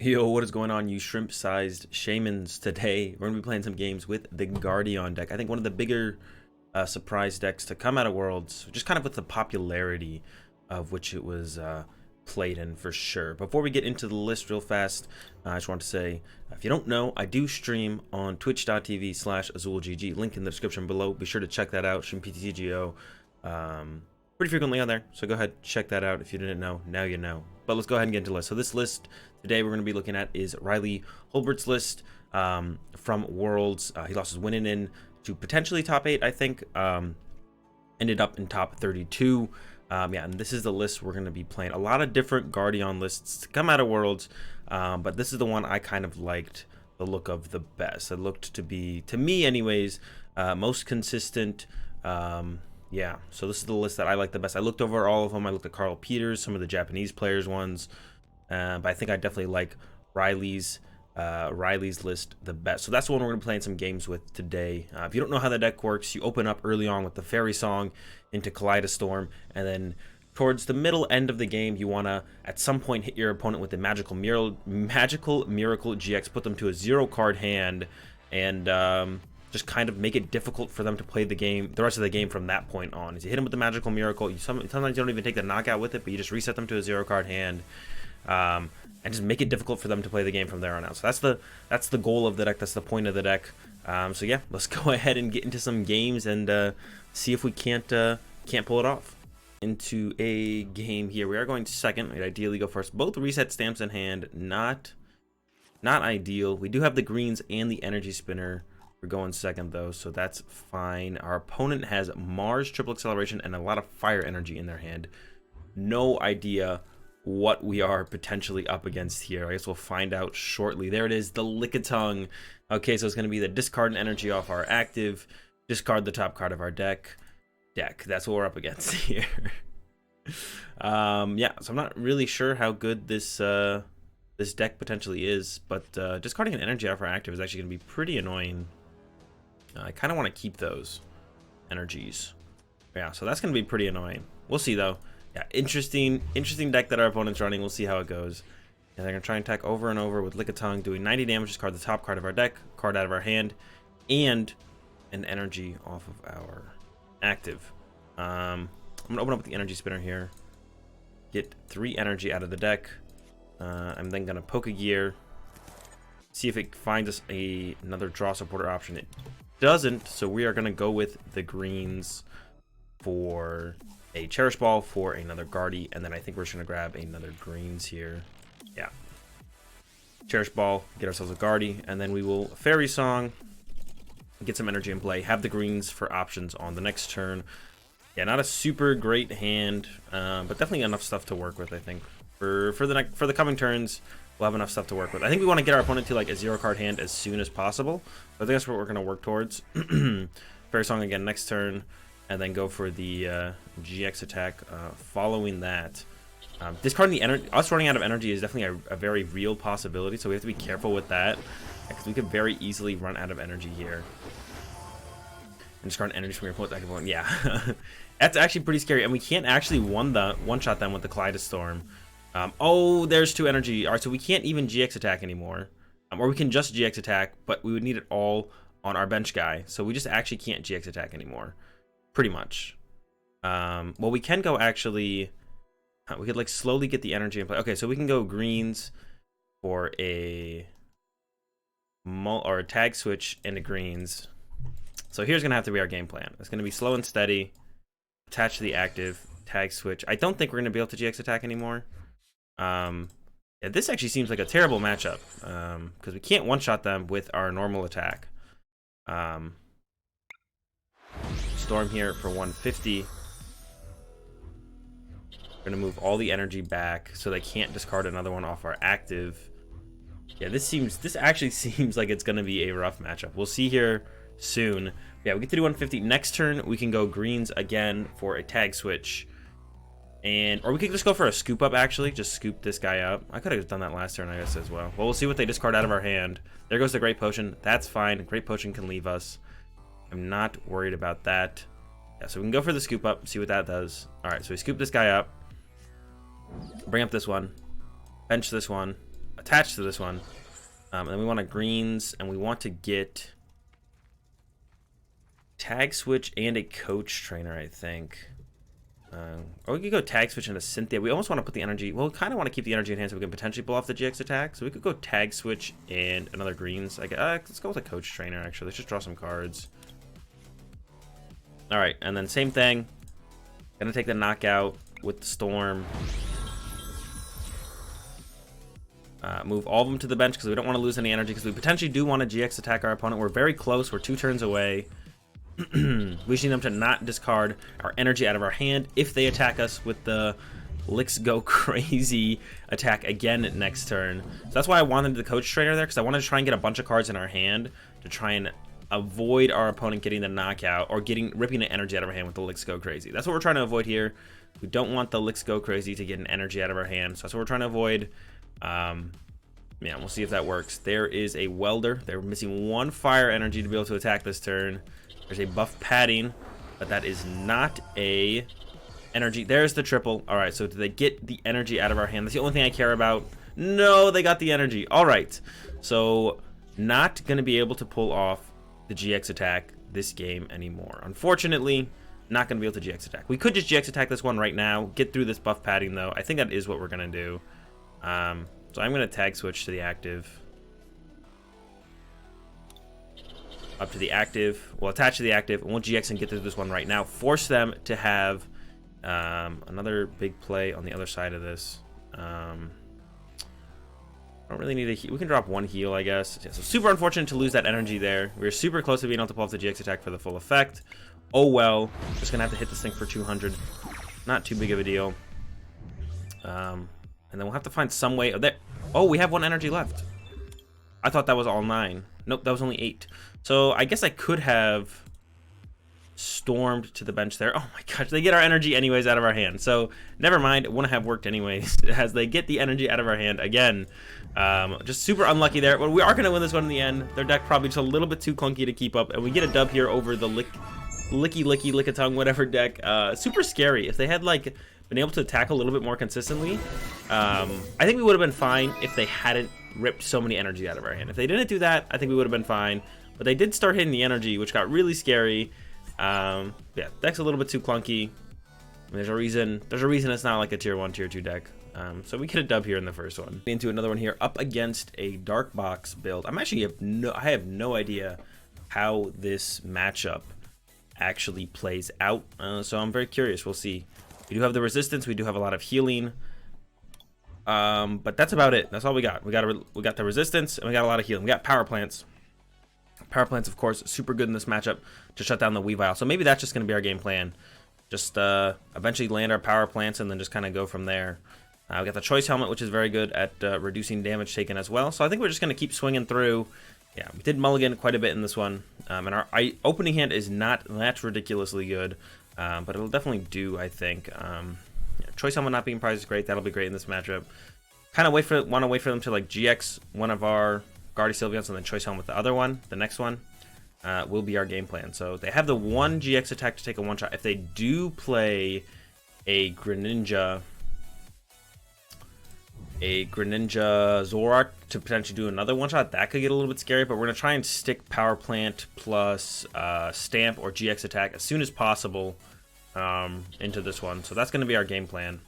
Yo, what is going on, you shrimp-sized shamans? Today, we're going to be playing some games with the Gardeon deck. I think one of the bigger surprise decks to come out of Worlds, just kind of with the popularity of which it was played in for sure. Before we get into the list real fast, I just want to say, if you don't know, I do stream on twitch.tv/AzulGG. Link in the description below. Be sure to check that out. Stream PTTGO pretty frequently on there, so go ahead, check that out. If you didn't know, now you know. But let's go ahead and get into the list. So this list today we're going to be looking at is Riley Holbert's list from Worlds. He lost his winning in to potentially top 8, I think. Ended up in top 32. Yeah, and this is the list we're going to be playing. A lot of different Gardeon lists to come out of Worlds, but this is the one I kind of liked the look of the best. It looked to be, to me anyways, most consistent. Yeah, so this is the list that I like the best. I looked over all of them. I looked at Carl Peters, some of the Japanese players ones, but I think I definitely like Riley's list the best. So that's the one we're going to be playing some games with today. If you don't know how the deck works, you open up early on with the Fairy Song into Kaleidostorm, and then towards the middle end of the game, you want to at some point hit your opponent with the Magical Miracle GX, put them to a 0-card hand, and just kind of make it difficult for them to play the rest of the game from that point on. As you hit them with the Magical Miracle, sometimes you don't even take the knockout with it, but you just reset them to a 0-card hand, and just make it difficult for them to play the game from there on out. So that's the goal of the deck. That's the point of the deck. So yeah, let's go ahead and get into some games and see if we can't pull it off. Into a game here. We are going to second. We'd ideally go first. Both reset stamps in hand. Not ideal. We do have the greens and the energy spinner. We're going second though, so that's fine. Our opponent has Mars, triple acceleration, and a lot of fire energy in their hand. No idea what we are potentially up against here. I guess we'll find out shortly. There it is, the Lickitung. Okay, so it's going to be the discard an energy off our active, discard the top card of our deck. That's what we're up against here. Yeah, so I'm not really sure how good this deck potentially is, but discarding an energy off our active is actually going to be pretty annoying. I kind of want to keep those energies. Yeah, so that's going to be pretty annoying. We'll see, though. Yeah, interesting deck that our opponent's running. We'll see how it goes. And they're going to try and attack over and over with Lickitung, doing 90 damage, discard the top card of our deck, card out of our hand, and an energy off of our active. I'm going to open up with the energy spinner here. Get 3 energy out of the deck. I'm then going to poke a gear. See if it finds us another draw supporter option. It doesn't, so we are going to go with the greens for a Cherish Ball, for another Guardy, and then I think we're just going to grab another greens here. Yeah. Cherish Ball, get ourselves a Guardy, and then we will Fairy Song, get some energy in play, have the greens for options on the next turn. Yeah, not a super great hand, but definitely enough stuff to work with, I think. For the coming turns, we'll have enough stuff to work with. I think we want to get our opponent to like a 0-card hand as soon as possible. I think that's what we're going to work towards. Fairy Song again next turn, and then go for the GX attack following that. Discarding the energy, us running out of energy is definitely a very real possibility, so we have to be careful with that, because we could very easily run out of energy here. And discard energy from your opponent. Yeah, that's actually pretty scary, and we can't actually one-shot them with the Kaleidostorm. Oh, there's 2 energy. All right, so we can't even GX attack anymore. Or we can just GX attack, but we would need it all on our bench guy. So we just actually can't GX attack anymore. Pretty much. Well, we can go actually... we could like slowly get the energy in play. Okay, so we can go greens for a tag switch into greens. So here's going to have to be our game plan. It's going to be slow and steady. Attach to the active. Tag switch. I don't think we're going to be able to GX attack anymore. Yeah, this actually seems like a terrible matchup, because we can't one-shot them with our normal attack. Storm here for 150. We're gonna move all the energy back so they can't discard another one off our active. Yeah, this actually seems like it's gonna be a rough matchup. We'll see here soon. Yeah, we get to do 150. Next turn we can go greens again for a tag switch. Or we could just go for a scoop up, actually. Just scoop this guy up. I could have done that last turn, I guess, as well. Well, we'll see what they discard out of our hand. There goes the Great Potion. That's fine. Great Potion can leave us. I'm not worried about that. Yeah, so we can go for the scoop up, see what that does. Alright, so we scoop this guy up. Bring up this one. Bench this one. attached to this one. And then we want a greens, and we want to get tag switch and a coach trainer, I think. Or we could go tag switch into Cynthia. We almost want to put the energy. Well, we kind of want to keep the energy in hand so we can potentially pull off the GX attack. So we could go tag switch and another greens. Let's go with a coach trainer, actually. Let's just draw some cards. All right, and then same thing. Gonna take the knockout with the storm. Move all of them to the bench because we don't want to lose any energy because we potentially do want to GX attack our opponent. We're very close. We're 2 turns away. We just need them to not discard our energy out of our hand if they attack us with the Licks Go Crazy attack again next turn. So that's why I wanted the coach trainer there, because I wanted to try and get a bunch of cards in our hand to try and avoid our opponent getting the knockout or ripping the energy out of our hand with the Licks Go Crazy. That's what we're trying to avoid here. We don't want the Licks Go Crazy to get an energy out of our hand, so that's what we're trying to avoid. Yeah, we'll see if that works. There is a welder. They're missing 1 fire energy to be able to attack this turn. There's a buff padding, but that is not a energy. There's the triple. All right, so did they get the energy out of our hand? That's the only thing I care about. No, they got the energy. All right, so not going to be able to pull off the GX attack this game anymore. Unfortunately, not going to be able to GX attack. We could just GX attack this one right now, get through this buff padding, though. I think that is what we're going to do. So I'm going to tag switch to the active. Up to the active. We'll attach to the active, and we'll GX and get through this one right now. Force them to have another big play on the other side of this. I don't really need a heal. We can drop 1 heal, I guess. Yeah, so super unfortunate to lose that energy there. We were super close to being able to pull off the GX attack for the full effect. Oh well. Just going to have to hit this thing for 200. Not too big of a deal. And then we'll have to find some way. Oh, we have 1 energy left. I thought that was all 9. Nope, that was only 8. So I guess I could have stormed to the bench there. Oh my gosh, they get our energy anyways out of our hand. So never mind, it wouldn't have worked anyways as they get the energy out of our hand again. Just super unlucky there. But we are going to win this one in the end. Their deck probably just a little bit too clunky to keep up. And we get a dub here over the Lickilicky, Lickatongue, whatever deck. Super scary. If they had like been able to attack a little bit more consistently, I think we would have been fine if they hadn't ripped so many energy out of our hand. If they didn't do that, I think we would have been fine. But they did start hitting the energy, which got really scary. Yeah, deck's a little bit too clunky. There's a reason it's not like a tier 1, tier 2 deck. So we get a dub here in the first one. Into another one here, up against a dark box build. I have no idea how this matchup actually plays out. So I'm very curious. We'll see. We do have the resistance. We do have a lot of healing. But that's about it. That's all we got. We got the resistance, and we got a lot of healing. We got power plants. Power plants, of course, super good in this matchup to shut down the Weavile. So maybe that's just going to be our game plan. Just eventually land our power plants and then just kind of go from there. We got the choice helmet, which is very good at reducing damage taken as well. So I think we're just going to keep swinging through. Yeah, we did mulligan quite a bit in this one. And our opening hand is not that ridiculously good. But it'll definitely do, I think. Yeah, choice helmet not being prized is great. That'll be great in this matchup. Kind of want to wait for them to like GX one of our Guardy Sylveons and then choice helmet the other one. The next one will be our game plan. So they have the 1 GX attack to take a 1-shot. If they do play a Greninja Zoroark to potentially do another 1-shot, that could get a little bit scary. But we're gonna try and stick power plant plus stamp or GX attack as soon as possible into this one. So that's gonna be our game plan.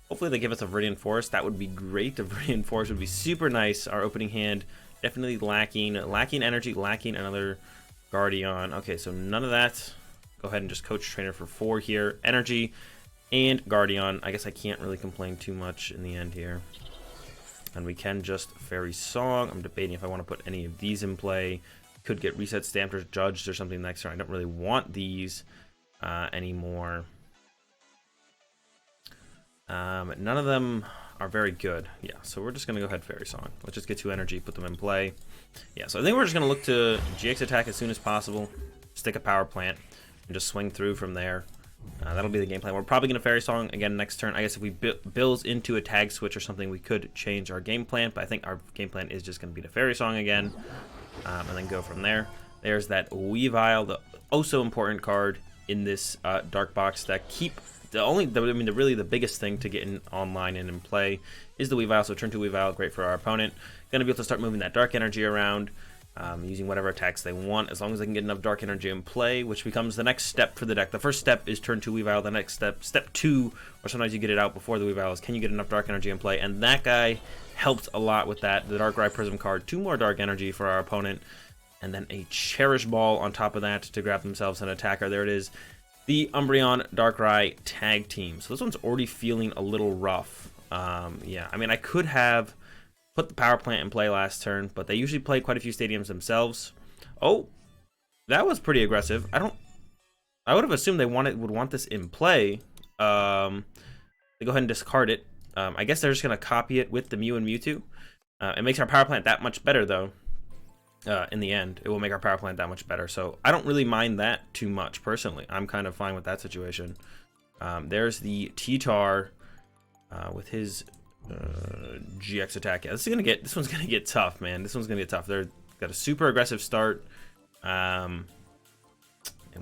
Hopefully they give us a Viridian Forest. That would be great. A Viridian Forest would be super nice. Our opening hand definitely lacking energy, lacking another Gardeon. Okay, so none of that. Go ahead and just coach trainer for 4 here. Energy and Gardeon. I guess I can't really complain too much in the end here. And we can just Fairy Song. I'm debating if I want to put any of these in play. Could get reset stamped or judged or something next turn. I don't really want these anymore. None of them are very good. Yeah, so we're just going to go ahead Fairy Song. Let's just get 2 energy, put them in play. Yeah, so I think we're just going to look to GX attack as soon as possible, stick a power plant, and just swing through from there. That'll be the game plan. We're probably going to Fairy Song again next turn. I guess if we builds into a tag switch or something, we could change our game plan, but I think our game plan is just going to be to Fairy Song again, and then go from there. There's that Weavile, the oh so important card in this Dark Box deck. Keep really the biggest thing to get in online and in play is the Weavile. So turn 2 Weavile, great for our opponent. Gonna be able to start moving that dark energy around, using whatever attacks they want, as long as they can get enough dark energy in play, which becomes the next step for the deck. The first step is turn 2 Weavile. The next step 2, or sometimes you get it out before the Weavile, is can you get enough dark energy in play? And that guy helped a lot with that. The Darkrai Prism card, 2 more dark energy for our opponent, and then a Cherish Ball on top of that to grab themselves an attacker. There it is. The Umbreon Darkrai tag team. So this one's already feeling a little rough. Yeah, I mean, I could have put the power plant in play last turn, but they usually play quite a few stadiums themselves. Oh, that was pretty aggressive. I would have assumed they would want this in play. They go ahead and discard it. I guess they're just gonna copy it with the Mew and Mewtwo. It makes our power plant that much better, though. In the end, it will make our power plant that much better. So I don't really mind that too much personally. I'm kind of fine with that situation. There's the T-Tar with his GX attack. Yeah, this one's gonna get tough, man. This one's gonna get tough. They're got a super aggressive start, and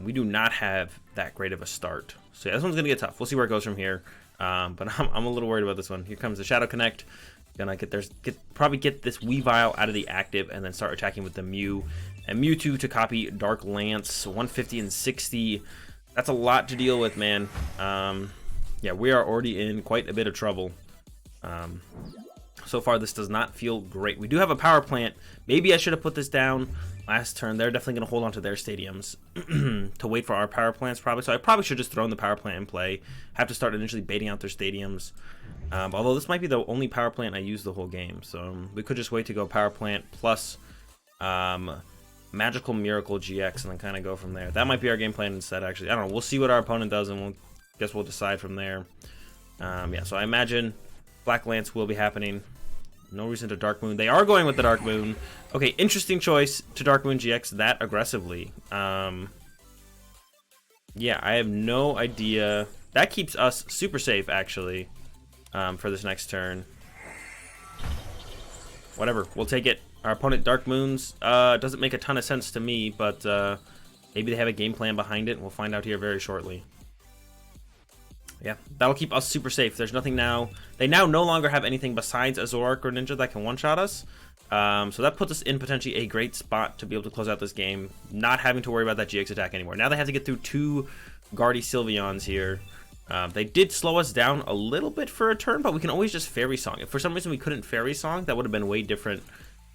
we do not have that great of a start. So yeah, this one's gonna get tough. We'll see where it goes from here. But I'm a little worried about this one. Here comes the Shadow Connect. Gonna probably get this Weavile out of the active and then start attacking with the Mew and Mewtwo to copy Dark Lance. 150 and 60. That's a lot to deal with, man. Yeah, we are already in quite a bit of trouble. So far, this does not feel great. We do have a power plant. Maybe I should have put this down last turn. They're definitely going to hold on to their stadiums to wait for our power plants, probably. So I probably should just throw the power plant in play. Have to start initially baiting out their stadiums. Although this might be the only power plant I use the whole game. So we could just wait to go power plant plus Magical Miracle GX and then kind of go from there. That might be our game plan instead, actually. I don't know. We'll see what our opponent does, and we'll decide from there. Yeah, so I imagine Black Lance will be happening. No reason to Dark Moon. They are going with the Dark Moon. Okay, interesting choice to Dark Moon GX that aggressively. Yeah, I have no idea. That keeps us super safe, actually, for this next turn. Whatever, we'll take it. Our opponent Dark Moons doesn't make a ton of sense to me, but maybe they have a game plan behind it. We'll find out here very shortly. Yeah, that'll keep us super safe. There's nothing now. They now no longer have anything besides Azoric or Ninja that can one-shot us. So that puts us in potentially a great spot to be able to close out this game, not having to worry about that GX attack anymore. Now they have to get through 2 Guardy Sylveons here. They did slow us down a little bit for a turn, but we can always just Fairy Song. If for some reason we couldn't Fairy Song, that would have been way different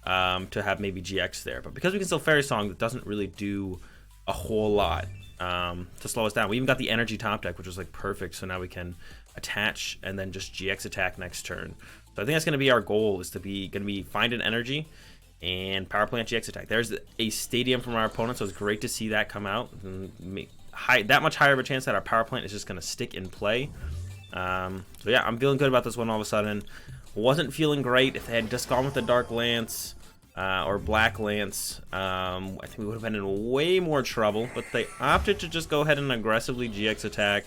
to have maybe GX there. But because we can still Fairy Song, that doesn't really do a whole lot to slow us down. We even got the Energy top deck, which was like perfect. So now we can attach and then just GX attack next turn. So I think that's going to be our goal, is to find an energy and power plant GX attack. There's a stadium from our opponent, so it's great to see that come out and that much higher of a chance that our power plant is just going to stick in play. So yeah, I'm feeling good about this one all of a sudden. Wasn't feeling great if they had just gone with the Dark Lance or Black Lance. I think we would have been in way more trouble, but they opted to just go ahead and aggressively GX attack,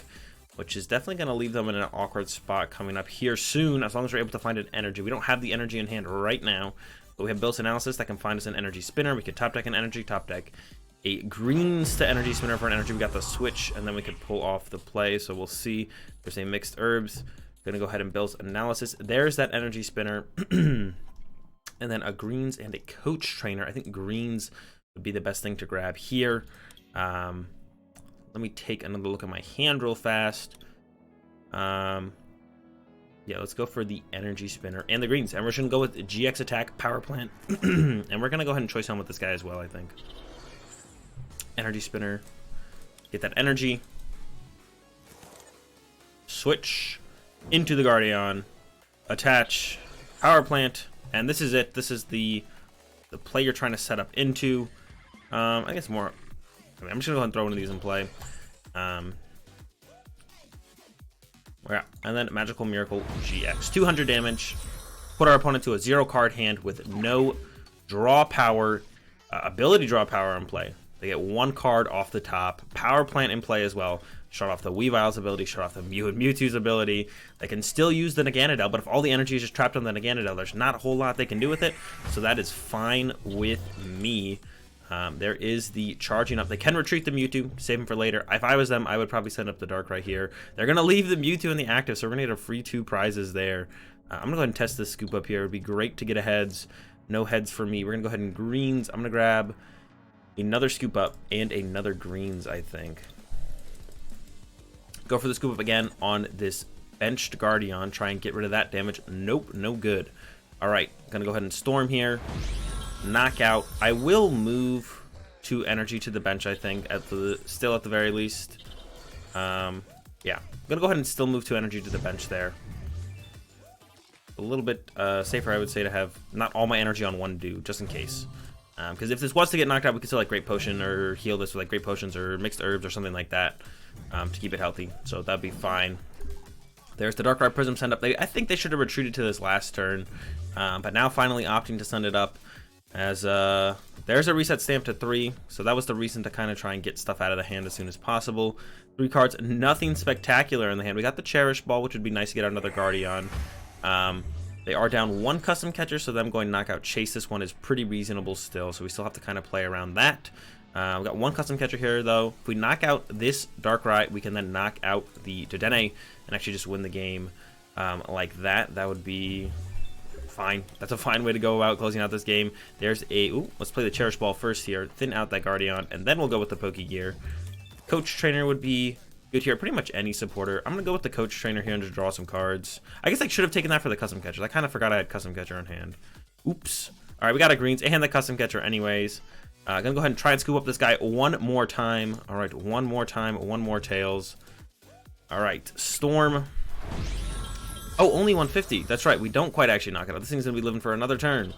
which is definitely going to leave them in an awkward spot coming up here soon, as long as we're able to find an energy. We don't have the energy in hand right now, but we have Built Analysis that can find us an energy spinner. We could top deck an energy, top deck a greens to energy spinner for an energy. We got the switch, and then we could pull off the play. So we'll see. There's a mixed herbs. Gonna go ahead and Built Analysis. There's that energy spinner. And then a greens and a coach trainer. I think greens would be the best thing to grab here. Let me take another look at my hand real fast. Yeah, let's go for the energy spinner and the greens. And we're just gonna go with GX attack, power plant. And we're gonna go ahead and choice on with this guy as well, I think. Energy spinner. Get that energy. Switch into the Gardeon. Attach. Power plant. And this is it. This is the play you're trying to set up into. I guess more. I'm just gonna go ahead and throw one of these in play. Yeah, and then Magical Miracle GX. 200 damage. Put our opponent to a 0-card hand with no draw power, ability draw power in play. They get 1 card off the top. Power plant in play as well. Shut off the Weavile's ability, shut off the Mew and Mewtwo's ability. They can still use the Naganadel, but if all the energy is just trapped on the Naganadel, there's not a whole lot they can do with it. So that is fine with me. There is the charging up. They can retreat the Mewtwo, save him for later. If I was them, I would probably send up the Dark right here. They're going to leave the Mewtwo in the active, so we're going to get a free 2 prizes there. I'm going to go ahead and test this scoop up here. It would be great to get a heads. No heads for me. We're going to go ahead and greens. I'm going to grab another scoop up and another greens, I think. Go for the scoop up again on this benched Gardeon. Try and get rid of that damage. Nope, no good. All right, going to go ahead and storm here. Knockout. I will move 2 energy to the bench, I think, still at the very least. Yeah, I'm gonna go ahead and still move 2 energy to the bench there. A little bit safer, I would say, to have not all my energy on one dude, just in case. Because if this was to get knocked out, we could still like Great Potion or heal this with like Great Potions or mixed herbs or something like that to keep it healthy. So that'd be fine. There's the Darkrai Prism send up. I think they should have retreated to this last turn, but now finally opting to send it up. As there's a reset stamp to 3, so that was the reason to kind of try and get stuff out of the hand as soon as possible. 3 cards, nothing spectacular in the hand. We got the Cherish Ball, which would be nice to get another Gardeon. They are down 1 custom catcher, so them going knockout chase this one is pretty reasonable still, so we still have to kind of play around that. We've got 1 custom catcher here, though. If we knock out this Darkrai, we can then knock out the Dedenne and actually just win the game like that. That would be fine. That's a fine way to go about closing out this game. There's a... Ooh, let's play the Cherish Ball first here. Thin out that Gardeon, and then we'll go with the Pokegear. Coach Trainer would be good here. Pretty much any supporter. I'm going to go with the Coach Trainer here and just draw some cards. I guess I should have taken that for the Custom Catcher. I kind of forgot I had Custom Catcher on hand. Oops. All right, we got a Greens and the Custom Catcher anyways. Going to go ahead and try and scoop up this guy one more time. All right, one more time. 1 more Tails. All right, Storm. Oh, only 150. That's right. We don't quite actually knock it out. This thing's going to be living for another turn.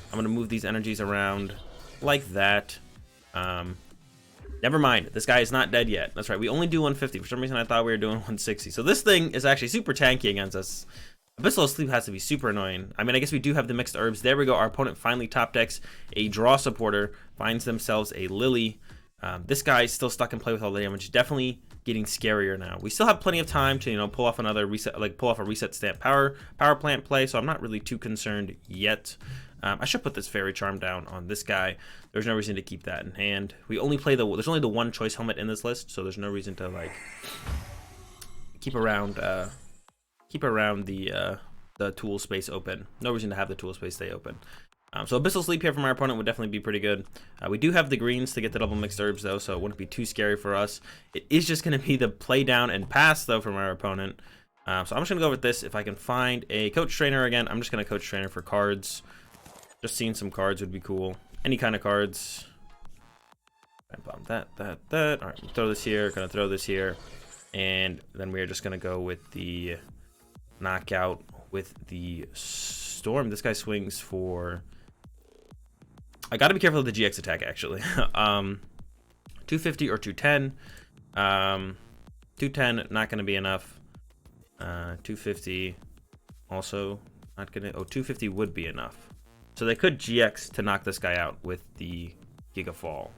I'm going to move these energies around like that. Never mind. This guy is not dead yet. That's right. We only do 150. For some reason, I thought we were doing 160. So this thing is actually super tanky against us. Abyssal Sleep has to be super annoying. I mean, I guess we do have the mixed herbs. There we go. Our opponent finally top decks a draw supporter. Finds themselves a Lily. This guy is still stuck in play with all the damage. Definitely getting scarier now. We still have plenty of time to, you know, pull off another reset, like pull off a reset stamp power plant play, so I'm not really too concerned yet. I should put this Fairy Charm down on this guy. There's no reason to keep that in hand. We only play there's only the 1 choice helmet in this list, so there's no reason to like keep around the tool space open. No reason to have the tool space stay open. So Abyssal Sleep here from our opponent would definitely be pretty good. We do have the greens to get the double mixed herbs, though, so it wouldn't be too scary for us. It is just going to be the play down and pass, though, from our opponent. So I'm just going to go with this. If I can find a Coach Trainer again, I'm just going to Coach Trainer for cards. Just seeing some cards would be cool. Any kind of cards. That. All right, throw this here. Going to throw this here. And then we're just going to go with the knockout with the Storm. This guy swings for... I got to be careful of the GX attack, actually. 250 or 210. 210, not going to be enough. 250, also not going to... Oh, 250 would be enough. So they could GX to knock this guy out with the Giga Fall.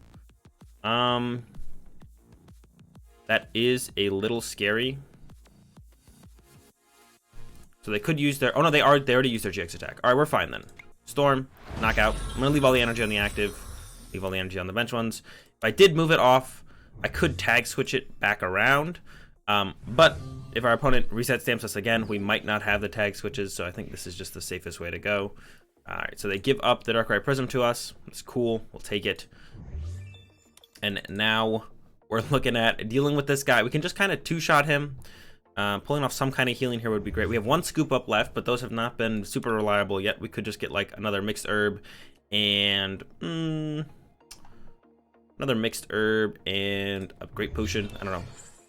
That is a little scary. So they could use their... Oh, no, they already used their GX attack. All right, we're fine then. Storm, knockout. I'm going to leave all the energy on the active. Leave all the energy on the bench ones. If I did move it off, I could tag switch it back around. But if our opponent reset stamps us again, we might not have the tag switches. So I think this is just the safest way to go. All right, so they give up the Darkrai Prism to us. It's cool. We'll take it. And now we're looking at dealing with this guy. We can just kind of two-shot him. Pulling off some kind of healing here would be great. We have 1 scoop up left, but those have not been super reliable yet. We could just get like another mixed herb and another mixed herb and a great potion. I don't know.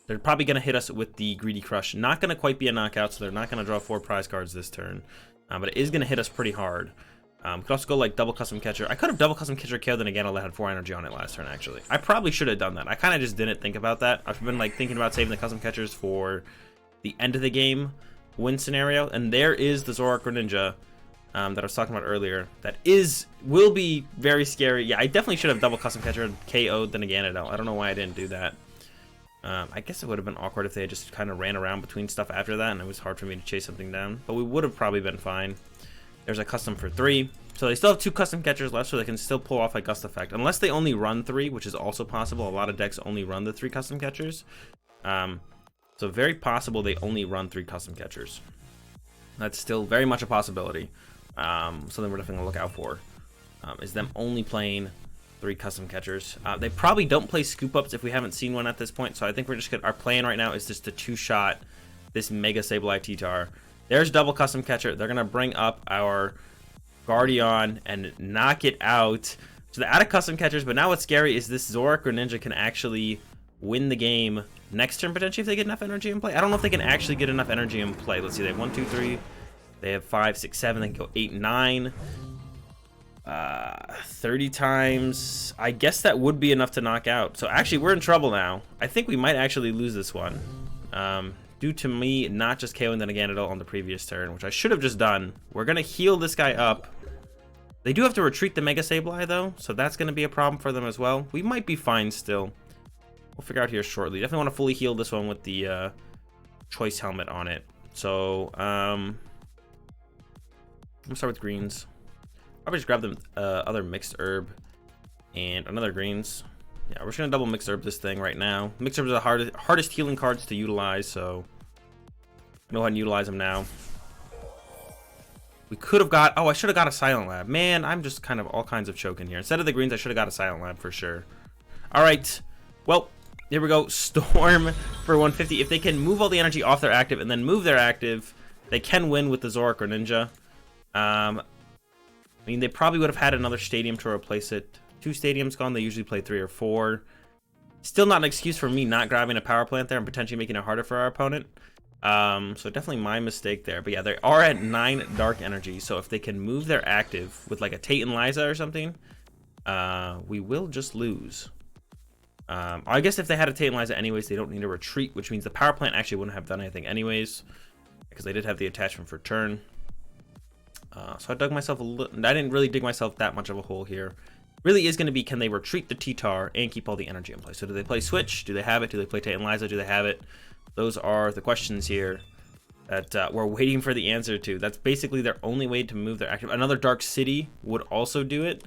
They're probably going to hit us with the Greedy Crush. Not going to quite be a knockout, so they're not going to draw 4 prize cards this turn. But it is going to hit us pretty hard. Could also go like double custom catcher. I could have double custom catcher KO, then again I had 4 energy on it last turn, actually. I probably should have done that. I kind of just didn't think about that. I've been like thinking about saving the custom catchers for the end of the game win scenario. And there is the Zoroark Greninja that I was talking about earlier. That will be very scary. Yeah, I definitely should have double custom catcher KO'd, then again I don't know why I didn't do that. I guess it would have been awkward if they had just kind of ran around between stuff after that, and it was hard for me to chase something down. But we would have probably been fine. There's a custom for 3. So they still have 2 custom catchers left, so they can still pull off a Gust Effect. Unless they only run 3, which is also possible. A lot of decks only run the 3 custom catchers. So very possible they only run 3 custom catchers. That's still very much a possibility. Something we're definitely going to look out for. Is them only playing 3 custom catchers. They probably don't play Scoop Ups if we haven't seen one at this point. So I think we're just our plan right now is just to 2-shot this Mega Sableye T-Tar. There's double custom catcher. They're going to bring up our Gardeon and knock it out. So they're out of custom catchers, but now what's scary is this Zoroark or Ninja can actually win the game next turn potentially if they get enough energy in play. I don't know if they can actually get enough energy in play. Let's see, they have 1, 2, 3. They have 5, 6, 7. They can go 8, 9. 30 times. I guess that would be enough to knock out. So actually, we're in trouble now. I think we might actually lose this one. Due to me not just KOing the Ganondorf on the previous turn, which I should have just done. We're going to heal this guy up. They do have to retreat the Mega Sableye, though, so that's going to be a problem for them as well. We might be fine still. We'll figure out here shortly. Definitely want to fully heal this one with the Choice Helmet on it. So, I'm going to start with greens. Probably just grab the other Mixed Herb and another greens. Yeah, we're just going to double Mixed Herb this thing right now. Mixed Herbs are the hardest healing cards to utilize, so go ahead and utilize them now. We could have got... Oh, I should have got a Silent Lab. Man, I'm just kind of all kinds of choking here. Instead of the greens, I should have got a Silent Lab for sure. All right. Well, here we go. Storm for 150. If they can move all the energy off their active and then move their active, they can win with the Zoroark or Ninja. I mean, they probably would have had another stadium to replace it. 2 stadiums gone. They usually play 3 or 4. Still not an excuse for me not grabbing a power plant there and potentially making it harder for our opponent. So definitely my mistake there. But yeah, they are at 9 dark energy. So if they can move their active with like a Tate and Liza or something, we will just lose. I guess if they had a Tate and Liza anyways, they don't need to retreat, which means the power plant actually wouldn't have done anything anyways, because they did have the attachment for turn. So I dug myself a little. I didn't really dig myself that much of a hole here. Really is going to be, can they retreat the T-Tar and keep all the energy in play? So do they play Switch? Do they have it? Do they play Tate and Liza? Do they have it? Those are the questions here that we're waiting for the answer to. That's basically their only way to move their active. Another Dark City would also do it,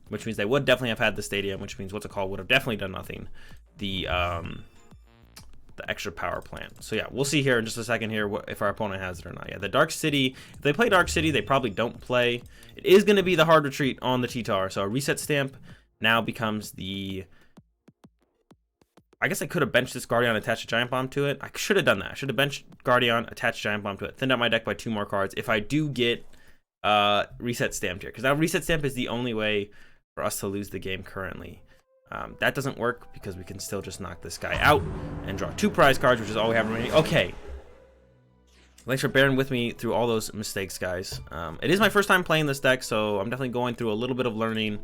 which means they would definitely have had the stadium, which means what's it called would have definitely done nothing. The extra power plant. So yeah, we'll see here in just a second here if our opponent has it or not. Yeah, the Dark City, if they play Dark City, they probably don't play. It is going to be the hard retreat on the T-Tar. So a reset stamp now becomes the... I guess I could have benched this Gardeon, attached a Giant Bomb to it. I should have done that. I should have benched Gardeon, attached Giant Bomb to it, thinned out my deck by 2 more cards if I do get reset stamped here. Because that reset stamp is the only way for us to lose the game currently. That doesn't work because we can still just knock this guy out and draw 2 prize cards, which is all we have remaining. Okay. Thanks for bearing with me through all those mistakes, guys. It is my first time playing this deck, so I'm definitely going through a little bit of learning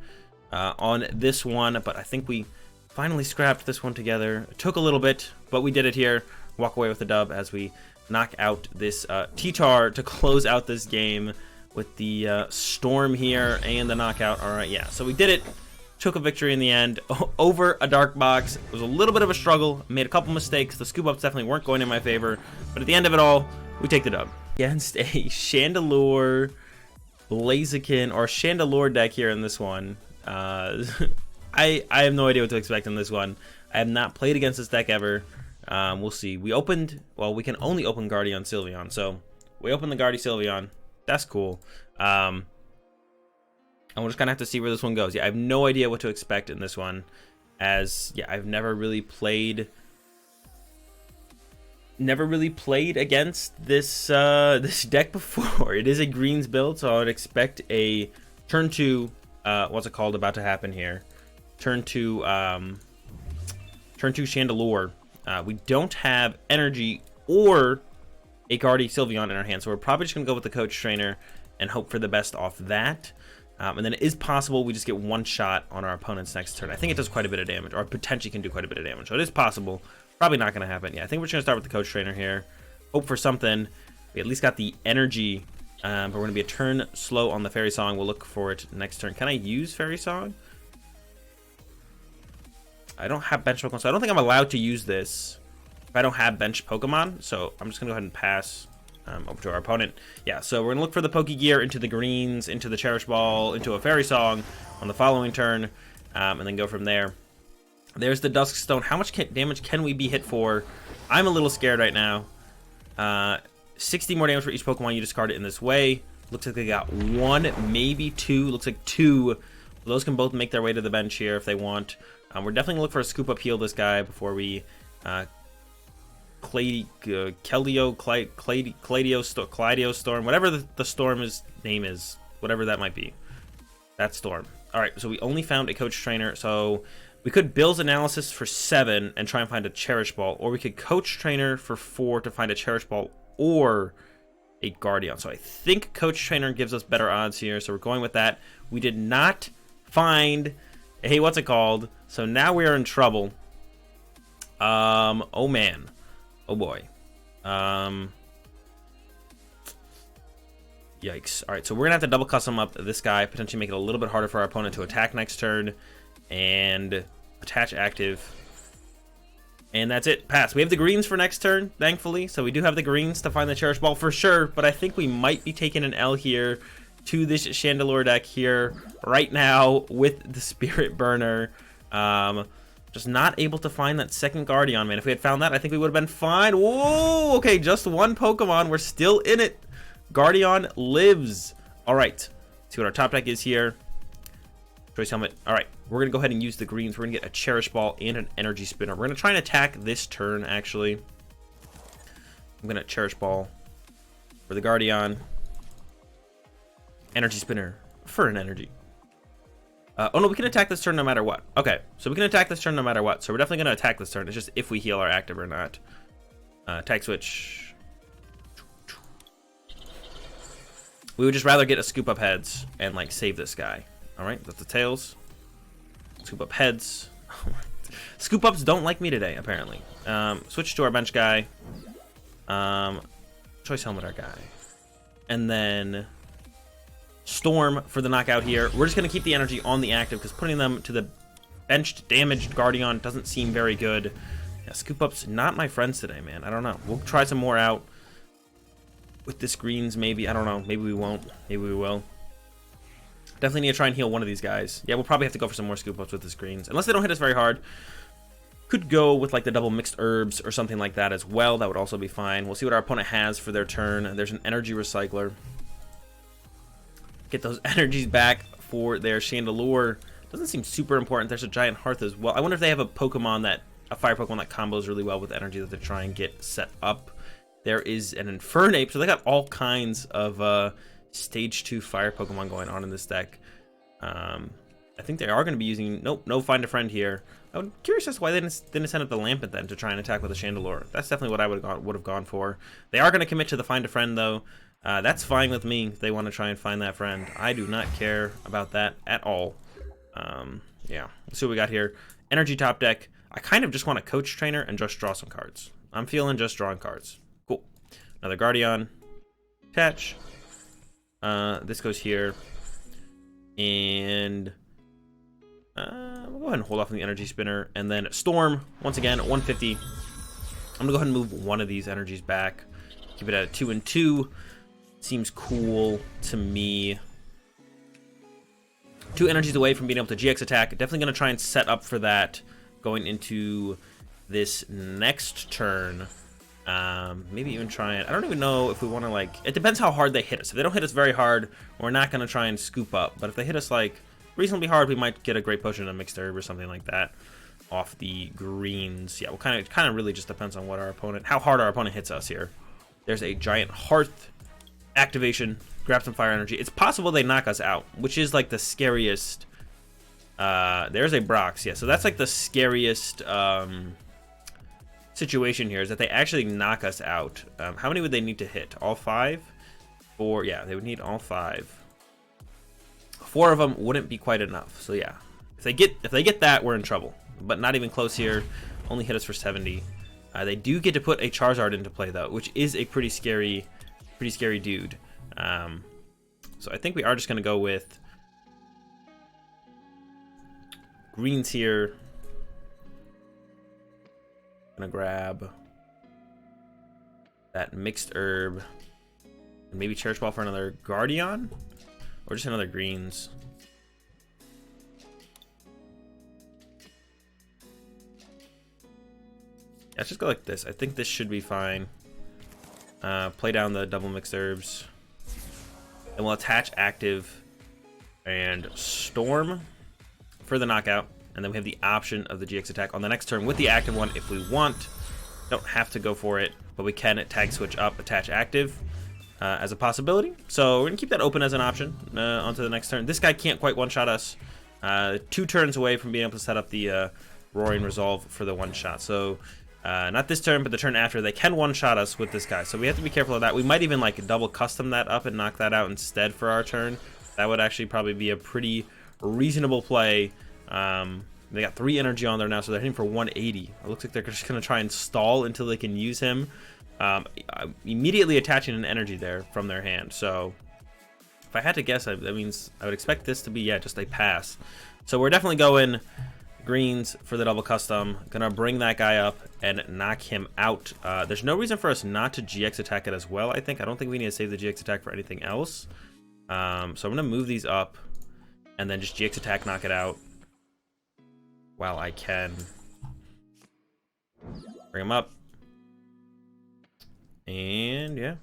on this one, but I think we finally scrapped this one together. It took a little bit, but we did it here. Walk away with the dub as we knock out this T-Tar to close out this game with the Storm here and the knockout. All right, yeah, so we did it. Took a victory in the end over a dark box. It was a little bit of a struggle. Made a couple mistakes. The scoop ups definitely weren't going in my favor, but at the end of it all, we take the dub against a Chandelure, Blaziken, or Chandelure deck here in this one. I have no idea what to expect in this one. I have not played against this deck ever. We'll see. We opened, well, we can only open Gardeon Sylveon, so we opened the Gardeon Sylveon. That's cool. And we're just gonna have to see where this one goes. Yeah, I have no idea what to expect in this one, as yeah, I've never really played against this this deck before. It is a greens build, so I would expect a turn 2. What's it called about to happen here? Turn 2 Chandelure. We don't have energy or a Gardeon Sylveon in our hand, so we're probably just gonna go with the coach trainer and hope for the best off that. And then it is possible we just get 1 shot on our opponent's next turn. I think it does quite a bit of damage, or potentially can do quite a bit of damage. So it is possible. Probably not going to happen. Yeah, I think we're just going to start with the coach trainer here. Hope for something. We at least got the energy. But we're going to be a turn slow on the Fairy Song. We'll look for it next turn. Can I use Fairy Song? I don't have bench Pokemon, so I don't think I'm allowed to use this if I don't have bench Pokemon. So I'm just going to go ahead and pass. over to our opponent. Yeah, so we're gonna look for the Pokegear into the greens, into the Cherish Ball, into a Fairy Song on the following turn, and then go from there. There's the Dusk Stone. How much damage can we be hit for? I'm a little scared right now. 60 more damage for each Pokemon you discard it in this way. Looks like they got 1, maybe 2. Looks like 2. Those can both make their way to the bench here if they want. We're definitely gonna look for a Scoop Up Heal this guy before we Cladio Storm, whatever the storm's name is, whatever that might be. That Storm. All right, so we only found a Coach Trainer, so we could Bill's Analysis for 7 and try and find a Cherish Ball, or we could Coach Trainer for 4 to find a Cherish Ball or a Gardeon. So I think Coach Trainer gives us better odds here, so we're going with that. We did not find a what's it called, so now we are in trouble. Oh man. Oh boy. Yikes. Alright, so we're gonna have to double custom up this guy, potentially make it a little bit harder for our opponent to attack next turn, and attach active. And that's it. Pass. We have the greens for next turn, thankfully, so we do have the greens to find the Cherish Ball for sure, but I think we might be taking an L here to this Chandelure deck here right now with the Spirit Burner. Just not able to find that second Gardeon, man. If we had found that, I think we would have been fine. Whoa, okay, just one Pokemon. We're still in it. Gardeon lives. All right, see what our top deck is here. Choice Helmet. All right, we're going to go ahead and use the greens. We're going to get a Cherish Ball and an Energy Spinner. We're going to try and attack this turn, actually. I'm going to Cherish Ball for the Gardeon. Energy Spinner for an energy. Oh no, we can attack this turn no matter what. Okay, so we can attack this turn no matter what. So we're definitely going to attack this turn. It's just if we heal our active or not. Attack switch. We would just rather get a Scoop Up Heads and like save this guy. All right, that's the tails. Scoop Up Heads. Scoop Ups don't like me today, apparently. Switch to our bench guy. Choice Helmet our guy. And then Storm for the knockout here. We're just going to keep the energy on the active because putting them to the benched, damaged Gardeon doesn't seem very good. Yeah, Scoop Up's not my friends today, man. I don't know. We'll try some more out with this greens, maybe. I don't know. Maybe we won't. Maybe we will. Definitely need to try and heal one of these guys. Yeah, we'll probably have to go for some more Scoop Ups with this greens. Unless they don't hit us very hard. Could go with like the double mixed herbs or something like that as well. That would also be fine. We'll see what our opponent has for their turn. There's an energy recycler. Get those energies back for their Chandelure. Doesn't seem super important. There's a giant hearth as well. I wonder if they have a Pokemon that, a fire Pokemon that combos really well with energy that they're trying to get set up. There is an Infernape, so they got all kinds of stage 2 fire Pokemon going on in this deck. I think they are going to be using, nope, no Find a Friend here. I'm curious as to why they didn't send up the Lampent then to try and attack with a Chandelure. That's definitely what I would have gone for. They are going to commit to the Find a Friend though. That's fine with me if they want to try and find that friend. I do not care about that at all. Yeah, let's see what we got here. Energy top deck. I kind of just want a Coach Trainer and just draw some cards. I'm feeling just drawing cards. Cool. Another Gardeon. Attach. This goes here. And we'll go ahead and hold off on the Energy Spinner. And then Storm, once again, at 150. I'm going to go ahead and move one of these energies back. Keep it at 2 and 2. Seems cool to me. 2 energies away from being able to GX attack. Definitely going to try and set up for that going into this next turn. Maybe even try it. I don't even know if we want to like... It depends how hard they hit us. If they don't hit us very hard, we're not going to try and scoop up. But if they hit us like reasonably hard, we might get a Great Potion and a Mixed Herb or something like that off the greens. Yeah, well, kind of really just depends on what our opponent... How hard our opponent hits us here. There's a giant hearth activation. Grab some fire energy. It's possible they knock us out, which is like the scariest. There's a Brox. Yeah, so that's like the scariest situation here is that they actually knock us out. How many would they need to hit? All 5? Or yeah, they would need all 5. 4 of them wouldn't be quite enough. So yeah, if they get that, we're in trouble. But not even close here. Only hit us for 70. They do get to put a Charizard into play though, which is a pretty scary dude. So I think we are just gonna go with greens here. Gonna grab that Mixed Herb. Maybe Cherish Ball for another Gardeon? Or just another greens. Yeah, let's just go like this. I think this should be fine. Play down the double mixed herbs. And we'll attach active and storm for the knockout. And then we have the option of the GX attack on the next turn with the active one if we want. Don't have to go for it, but we can tag switch up, attach active as a possibility. So we're gonna keep that open as an option onto the next turn. This guy can't quite one-shot us. 2 turns away from being able to set up the Roaring Resolve for the one-shot. So not this turn, but the turn after, they can one-shot us with this guy. So we have to be careful of that. We might even like double custom that up and knock that out instead for our turn. That would actually probably be a pretty reasonable play. They got 3 energy on there now, so they're hitting for 180. It looks like they're just going to try and stall until they can use him. Immediately attaching an energy there from their hand. So if I had to guess, that means I would expect this to be, yeah, just a pass. So we're definitely going greens for the double custom. Gonna bring that guy up and knock him out. There's no reason for us not to GX attack it as well, I think. I don't think we need to save the GX attack for anything else. So I'm gonna move these up and then just GX attack, knock it out while I can. Bring him up. And yeah,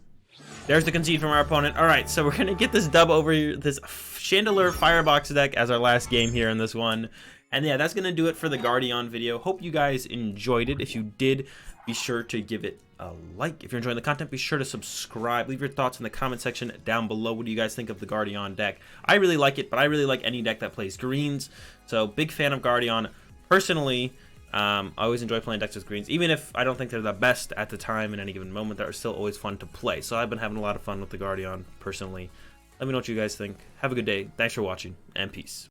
there's the concede from our opponent. All right, so we're gonna get this dub over this Chandelure Firebox deck as our last game here in this one. And yeah, that's gonna do it for the Gardeon video. Hope you guys enjoyed it. If you did, be sure to give it a like. If you're enjoying the content, be sure to subscribe. Leave your thoughts in the comment section down below. What do you guys think of the Gardeon deck? I really like it, but I really like any deck that plays greens. So big fan of Gardeon. Personally, I always enjoy playing decks with greens, even if I don't think they're the best at the time in any given moment. They're still always fun to play. So I've been having a lot of fun with the Gardeon personally. Let me know what you guys think. Have a good day. Thanks for watching, and peace.